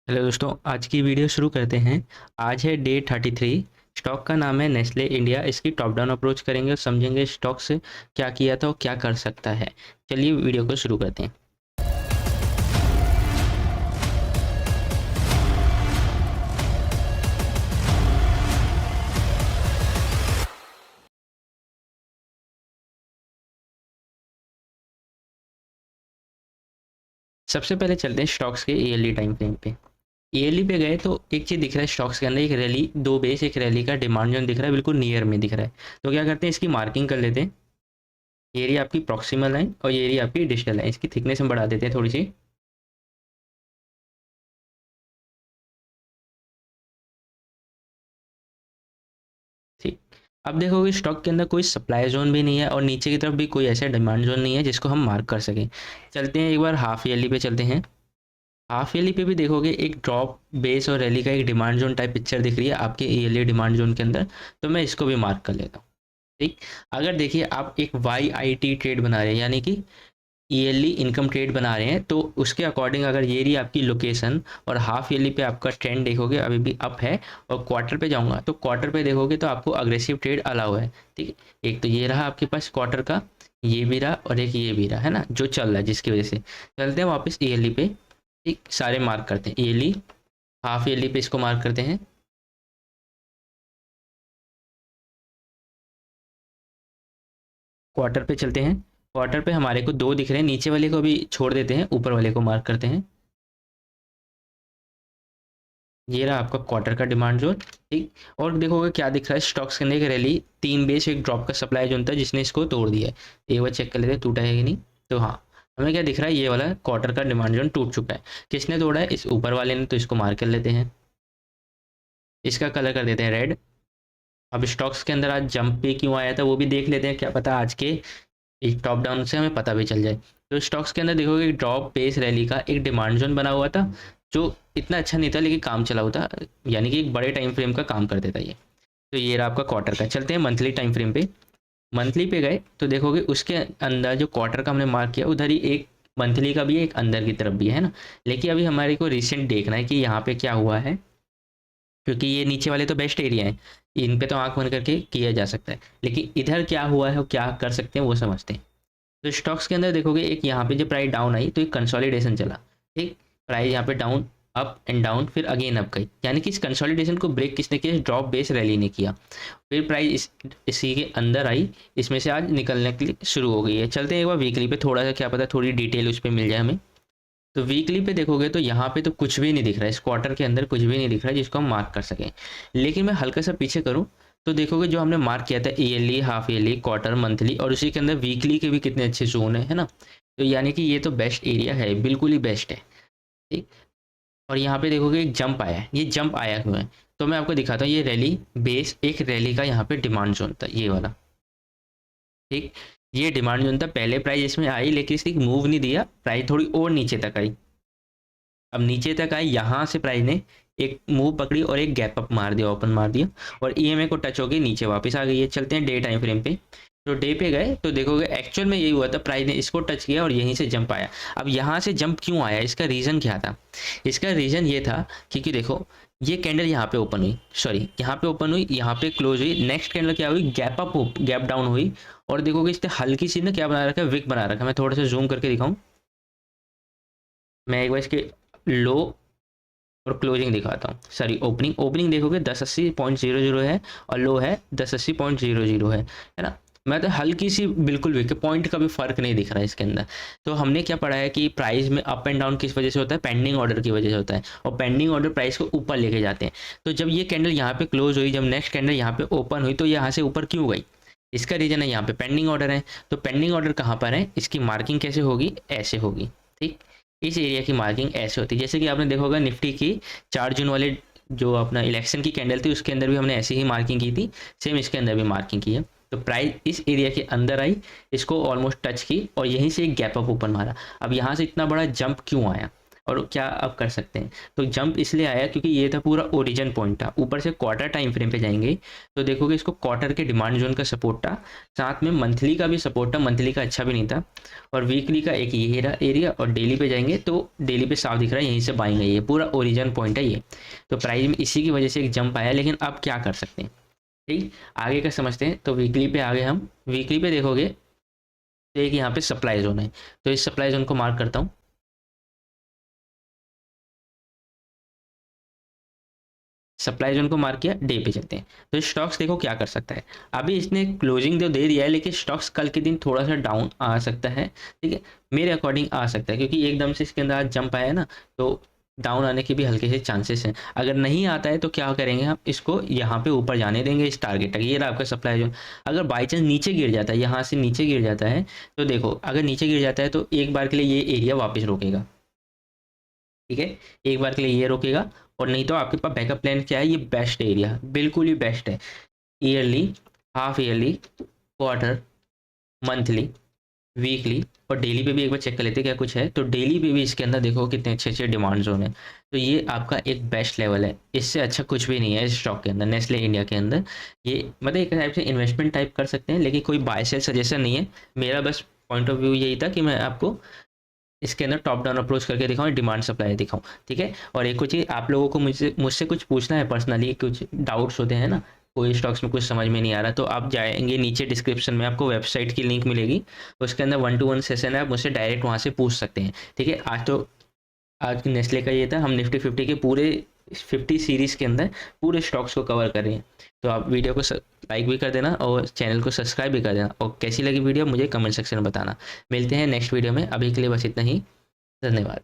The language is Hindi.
हेलो दोस्तों, आज की वीडियो शुरू करते हैं। आज है डे 33। स्टॉक का नाम है नेस्ले इंडिया। इसकी टॉप डाउन अप्रोच करेंगे और समझेंगे स्टॉक से क्या किया था और क्या कर सकता है। चलिए वीडियो को शुरू करते हैं। सबसे पहले चलते हैं स्टॉक्स के ईयरली टाइम फ्रेम पे। ईयरली पे गए तो एक चीज़ दिख रहा है स्टॉक्स के अंदर, एक रैली, दो बेस, एक रैली का डिमांड जोन दिख रहा है, बिल्कुल नियर में दिख रहा है। तो क्या करते हैं, इसकी मार्किंग कर लेते हैं। ये रही आपकी प्रॉक्सिमल लाइन और ये रही आपकी डिजिटल लाइन। इसकी थिकनेस हम बढ़ा देते हैं थोड़ी सी। ठीक। अब देखोगे स्टॉक के अंदर कोई सप्लाई जोन भी नहीं है और नीचे की तरफ भी कोई ऐसा डिमांड जोन नहीं है जिसको हम मार्क कर सकें। चलते हैं एक बार हाफ ईयरली पे चलते हैं। हाफ ईयरली पे भी देखोगे एक ड्रॉप, बेस और रैली का एक डिमांड जोन टाइप पिक्चर दिख रही है आपके ईयरली डिमांड जोन के अंदर। तो मैं इसको भी मार्क कर लेता हूँ। ठीक। अगर देखिए आप एक वाई आई टी ट्रेड बना रहे हैं, यानी कि ईयरली इनकम ट्रेड बना रहे हैं, तो उसके अकॉर्डिंग अगर ये रही आपकी लोकेशन और हाफ ईयरली पे आपका ट्रेंड देखोगे अभी भी अप है, और क्वार्टर पे जाऊंगा तो क्वार्टर पे देखोगे तो आपको अग्रेसिव ट्रेड अलाउ है। ठीक है। एक तो ये रहा आपके पास क्वार्टर का, ये भी रहा और एक ये भी रहा, है ना, जो चल रहा है जिसकी वजह से। चलते हैं वापस ईयरली पे। ठीक, सारे मार्क करते हैं ईयरली, हाफ ईयरली पे इसको मार्क करते हैं। क्वार्टर पे चलते हैं। क्वार्टर पे हमारे को दो दिख रहे हैं, नीचे वाले को भी छोड़ देते हैं, ऊपर वाले को मार्क करते हैं। ये रहा आपका क्वार्टर का डिमांड जोन। ठीक। और देखोगे क्या दिख रहा है स्टॉक्स के अंदर, एक रैली, तीन बेस, एक ड्रॉप का सप्लाई जोन था जिसने इसको तोड़ दिया है। एक बार चेक कर लेते हैं टूटा है कि नहीं। तो हाँ, हमें क्या दिख रहा है, ये वाला क्वार्टर का डिमांड जोन टूट चुका है। किसने तोड़ा है, इस ऊपर वाले ने, तो इसको मार्क कर लेते हैं। इसका कलर कर देते हैं रेड। अब स्टॉक्स के अंदर आज जंप पे क्यों आया था वो भी देख लेते हैं, क्या पता आज के एक टॉप डाउन से हमें पता भी चल जाए। तो स्टॉक्स के अंदर देखोगे ड्रॉप बेस रैली का एक डिमांड जोन बना हुआ था, जो इतना अच्छा नहीं था लेकिन काम चलाऊ था, यानी कि एक बड़े टाइम फ्रेम का काम कर देता ये। तो ये रहा आपका क्वार्टर का। चलते हैं मंथली टाइम फ्रेम पे। मंथली पे गए तो देखोगे उसके अंदर जो क्वार्टर का हमने मार्क किया उधर ही एक मंथली का भी है, एक अंदर की तरफ भी है ना। लेकिन अभी हमारे को रिसेंट देखना है कि यहाँ पे क्या हुआ है, क्योंकि ये नीचे वाले तो बेस्ट एरिया हैं, इन पे तो आंख बंद करके किया जा सकता है, लेकिन इधर क्या हुआ है और क्या कर सकते हैं वो समझते हैं। तो स्टॉक्स के अंदर देखोगे एक यहाँ पे जब प्राइस डाउन आई तो एक कंसोलिडेशन चला। ठीक। प्राइस यहाँ पे डाउन, अप एंड डाउन, फिर अगेन अप गई, यानी कि इस कंसोलिडेशन को ब्रेक किसने किया, ड्रॉप बेस रैली ने किया। फिर प्राइस इसी के अंदर आई, इसमें से आज निकलने के लिए शुरू हो गई है। चलते हैं एक बार वीकली पे, थोड़ा सा क्या पता थोड़ी डिटेल उस पर मिल जाए हमें। तो वीकली पे देखोगे तो यहाँ पे तो कुछ भी नहीं दिख रहा है, इस क्वार्टर के अंदर कुछ भी नहीं दिख रहा है जिसको हम मार्क कर सकें। लेकिन मैं हल्का सा पीछे करूँ तो देखोगे जो हमने मार्क किया था yearly, half yearly, quarter, monthly, और उसी के अंदर वीकली के भी कितने अच्छे जोन है ना। तो यानी कि ये तो बेस्ट एरिया है, बिल्कुल ही बेस्ट है। ठीक। और यहाँ पे देखोगे एक जंप आया है, ये जंप आया क्यों है, तो मैं आपको दिखाता हूँ। ये रैली बेस, एक रैली का यहाँ पे डिमांड जोन था ये वाला। ठीक। ये डिमांड जोन था, पहले प्राइस इसमें आई लेकिन इसने मूव नहीं दिया, प्राइस थोड़ी और नीचे तक आई। अब नीचे तक आई, यहाँ से प्राइस ने एक मूव पकड़ी और एक गैप अप मार दिया, ओपन मार दिया, और ईएमए को टच होकर नीचे वापस आ गई है। चलते हैं डे टाइम फ्रेम पे। तो डे पे गए तो देखोगे एक्चुअल में यही हुआ था, प्राइस ने इसको टच किया और यहीं से जंप आया। अब यहाँ से जंप क्यों आया, इसका रीज़न क्या था। इसका रीज़न ये था क्योंकि देखो ये कैंडल यहाँ पे ओपन हुई, सॉरी यहाँ पे ओपन हुई, यहाँ पे क्लोज हुई, नेक्स्ट कैंडल क्या हुई, गैप अप, गैप डाउन हुई। और देखोगे इसने हल्की सी ना क्या बना रखा है, विक बना रखा है। मैं थोड़ा सा जूम करके दिखाऊं, मैं एक बार इसके लो और क्लोजिंग दिखाता हूँ, सॉरी ओपनिंग। ओपनिंग देखोगे 1080.00 है और लो है 1080.00 है ना। मैं तो हल्की सी बिल्कुल भी पॉइंट का भी फर्क नहीं दिख रहा है इसके अंदर। तो हमने क्या पढ़ा है कि प्राइस में अप एंड डाउन किस वजह से होता है, पेंडिंग ऑर्डर की वजह से होता है, और पेंडिंग ऑर्डर प्राइस को ऊपर लेके जाते हैं। तो जब ये कैंडल यहाँ पे क्लोज हुई, जब नेक्स्ट कैंडल यहाँ पे ओपन हुई, तो यहाँ से ऊपर क्यों गई, इसका रीजन है यहाँ पे पेंडिंग ऑर्डर है। तो पेंडिंग ऑर्डर कहाँ पर है, इसकी मार्किंग कैसे होगी, ऐसे होगी। ठीक। इस एरिया की मार्किंग ऐसे होती है, जैसे कि आपने देखा होगा निफ्टी की 4 जून वाले जो अपना इलेक्शन की कैंडल थी उसके अंदर भी हमने ऐसी ही मार्किंग की थी, सेम इसके अंदर भी मार्किंग की है। तो प्राइस इस एरिया के अंदर आई, इसको ऑलमोस्ट टच की और यहीं से एक गैप अप ओपन मारा। अब यहाँ से इतना बड़ा जंप क्यों आया, और क्या अब कर सकते हैं। तो जंप इसलिए आया क्योंकि ये था पूरा ओरिजिन पॉइंट था। ऊपर से क्वार्टर टाइम फ्रेम पे जाएंगे तो देखोगे इसको क्वार्टर के डिमांड जोन का सपोर्ट था, साथ में मंथली का भी सपोर्ट था, मंथली का अच्छा भी नहीं था, और वीकली का एक ये रहा एरिया, और डेली पे जाएंगे तो डेली पे साफ दिख रहा है यहीं से बाइंग है, ये पूरा ओरिजिन पॉइंट है ये। तो प्राइस में इसी की वजह से एक जंप आया, लेकिन अब क्या कर सकते हैं। ठीक, आगे का समझते हैं। तो वीकली पे आ गए हम। वीकली पे देखोगे तो एक यहाँ पे सप्लाई जोन है, तो इस सप्लाई जोन को मार्क करता हूँ। सप्लाई जोन को मार्क किया, डे पे चलते हैं। तो स्टॉक्स देखो क्या कर सकता है। अभी इसने क्लोजिंग तो दे दिया है, लेकिन स्टॉक्स कल के दिन थोड़ा सा डाउन आ सकता है। ठीक है, मेरे अकॉर्डिंग आ सकता है, क्योंकि एकदम से इसके अंदर आज जंप आया ना, तो डाउन आने के भी हल्के से चांसेस हैं। अगर नहीं आता है तो क्या करेंगे हम, इसको यहाँ पे ऊपर जाने देंगे इस टारगेट तक। ये रहा आपका सप्लाई जोन। अगर बाई चांस नीचे गिर जाता है, यहाँ से नीचे गिर जाता है, तो देखो अगर नीचे गिर जाता है तो एक बार के लिए ये एरिया वापस रोकेगा। ठीक है, एक बार के लिए ये रोकेगा, और नहीं तो आपके पास बैकअप प्लान क्या है, ये बेस्ट एरिया, बिल्कुल ही बेस्ट है। Yearly, half yearly, quarter, monthly, weekly और डेली पे भी एक बार चेक कर लेते हैं क्या कुछ है। तो डेली पे भी इसके अंदर देखो कितने अच्छे अच्छे डिमांड जोन है। तो ये आपका एक बेस्ट लेवल है, इससे अच्छा कुछ भी नहीं है इस स्टॉक के अंदर, नेस्ले इंडिया के अंदर। ये मतलब एक टाइप से इन्वेस्टमेंट टाइप कर सकते हैं, लेकिन कोई बाय सेल सजेशन नहीं है मेरा। बस पॉइंट ऑफ व्यू यही था कि मैं आपको इसके अंदर टॉप डाउन अप्रोच करके दिखाऊं, डिमांड सप्लाई दिखाऊं। ठीक है, और एक कुछ चीज़ आप लोगों को मुझसे कुछ पूछना है पर्सनली, कुछ डाउट्स होते हैं ना, कोई स्टॉक्स में कुछ समझ में नहीं आ रहा, तो आप जाएंगे नीचे डिस्क्रिप्शन में आपको वेबसाइट की लिंक मिलेगी, उसके अंदर 1-to-1 सेशन है, आप मुझसे डायरेक्ट वहाँ से पूछ सकते हैं। ठीक है, आज नेस्ले का ये था, हम निफ्टी 50 के पूरे 50 सीरीज़ के अंदर पूरे स्टॉक्स को कवर कर रहे हैं। तो आप वीडियो को लाइक भी कर देना और चैनल को सब्सक्राइब भी कर देना, और कैसी लगी वीडियो मुझे कमेंट सेक्शन में बताना। मिलते हैं नेक्स्ट वीडियो में, अभी के लिए बस इतना ही। धन्यवाद।